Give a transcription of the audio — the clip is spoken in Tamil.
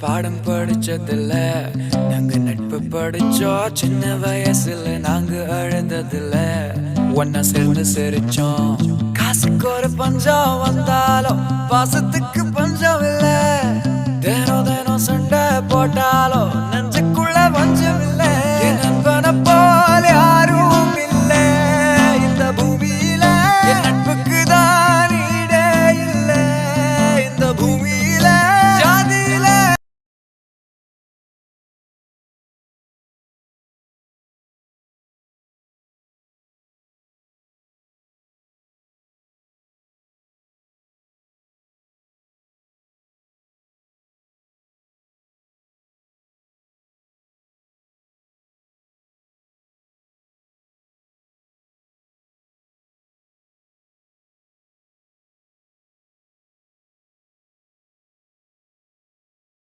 பாடம் படிச்சதில்ல நாங்க நட்பு படிச்சோம் சின்ன வயசுல நாங்க அழுததில்ல ஒன்னா சேர்ந்து சிரிச்சோம் காசுக்கு ஒரு பஞ்சம் வந்தாலும் பாசத்துக்கு பஞ்சம் இல்ல தினம் தினம் சண்டை போட்டாலும்